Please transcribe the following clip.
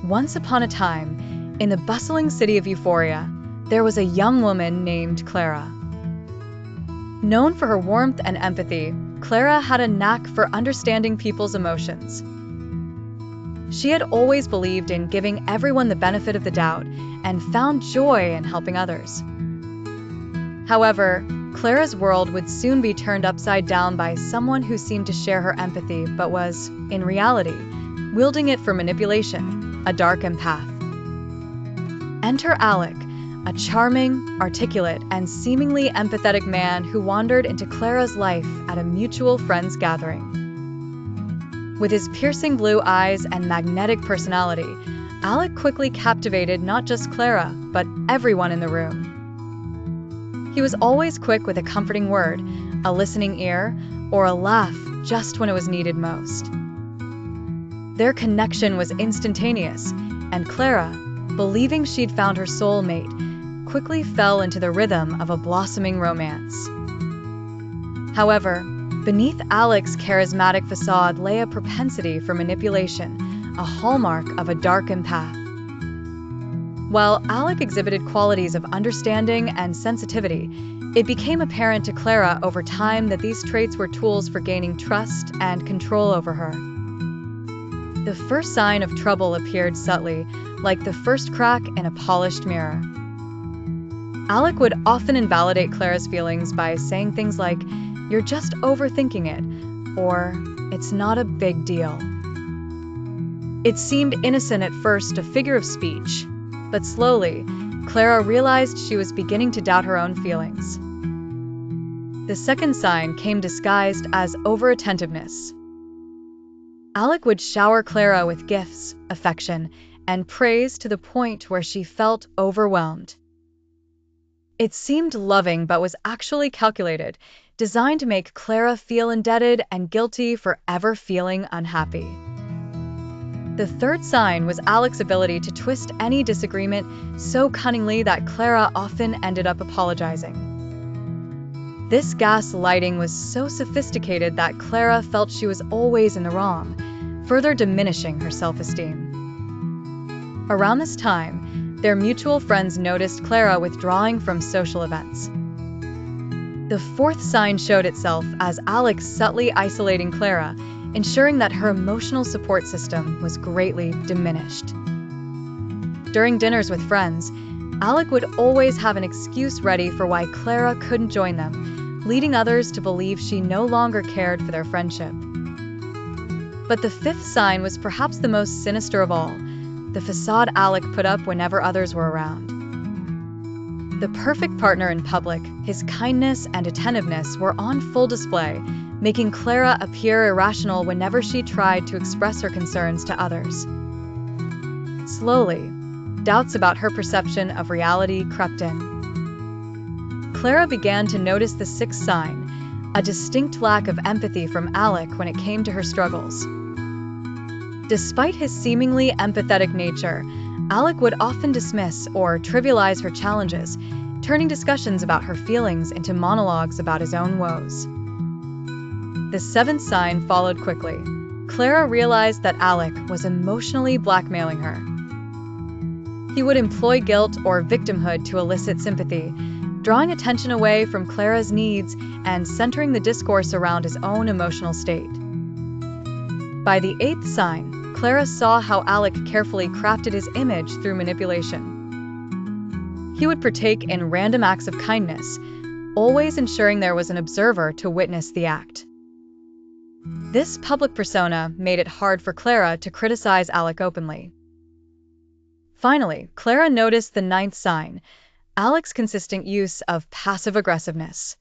Once upon a time, in the bustling city of Euphoria, there was a young woman named Clara. Known for her warmth and empathy, Clara had a knack for understanding people's emotions. She had always believed in giving everyone the benefit of the doubt and found joy in helping others. However, Clara's world would soon be turned upside down by someone who seemed to share her empathy but was, in reality, wielding it for manipulation, a dark empath. Enter Alec, a charming, articulate, and seemingly empathetic man who wandered into Clara's life at a mutual friends gathering. With his piercing blue eyes and magnetic personality, Alec quickly captivated not just Clara, but everyone in the room. He was always quick with a comforting word, a listening ear, or a laugh just when it was needed most. Their connection was instantaneous, and Clara, believing she'd found her soulmate, quickly fell into the rhythm of a blossoming romance. However, beneath Alec's charismatic facade lay a propensity for manipulation, a hallmark of a dark empath. While Alec exhibited qualities of understanding and sensitivity, it became apparent to Clara over time that these traits were tools for gaining trust and control over her. The first sign of trouble appeared subtly, like the first crack in a polished mirror. Alec would often invalidate Clara's feelings by saying things like, "You're just overthinking it," or "It's not a big deal." It seemed innocent at first, a figure of speech, but slowly, Clara realized she was beginning to doubt her own feelings. The second sign came disguised as over-attentiveness. Alec would shower Clara with gifts, affection, and praise to the point where she felt overwhelmed. It seemed loving but was actually calculated, designed to make Clara feel indebted and guilty for ever feeling unhappy. The third sign was Alec's ability to twist any disagreement so cunningly that Clara often ended up apologizing. This gaslighting was so sophisticated that Clara felt she was always in the wrong, further diminishing her self-esteem. Around this time, their mutual friends noticed Clara withdrawing from social events. The fourth sign showed itself as Alec subtly isolating Clara, ensuring that her emotional support system was greatly diminished. During dinners with friends, Alec would always have an excuse ready for why Clara couldn't join them, leading others to believe she no longer cared for their friendship. But the fifth sign was perhaps the most sinister of all, the facade Alec put up whenever others were around. The perfect partner in public, his kindness and attentiveness were on full display, making Clara appear irrational whenever she tried to express her concerns to others. Slowly, doubts about her perception of reality crept in. Clara began to notice the sixth sign, a distinct lack of empathy from Alec when it came to her struggles. Despite his seemingly empathetic nature, Alec would often dismiss or trivialize her challenges, turning discussions about her feelings into monologues about his own woes. The seventh sign followed quickly. Clara realized that Alec was emotionally blackmailing her. He would employ guilt or victimhood to elicit sympathy, drawing attention away from Clara's needs and centering the discourse around his own emotional state. By the eighth sign, Clara saw how Alec carefully crafted his image through manipulation. He would partake in random acts of kindness, always ensuring there was an observer to witness the act. This public persona made it hard for Clara to criticize Alec openly. Finally, Clara noticed the ninth sign, Alec's consistent use of passive aggressiveness.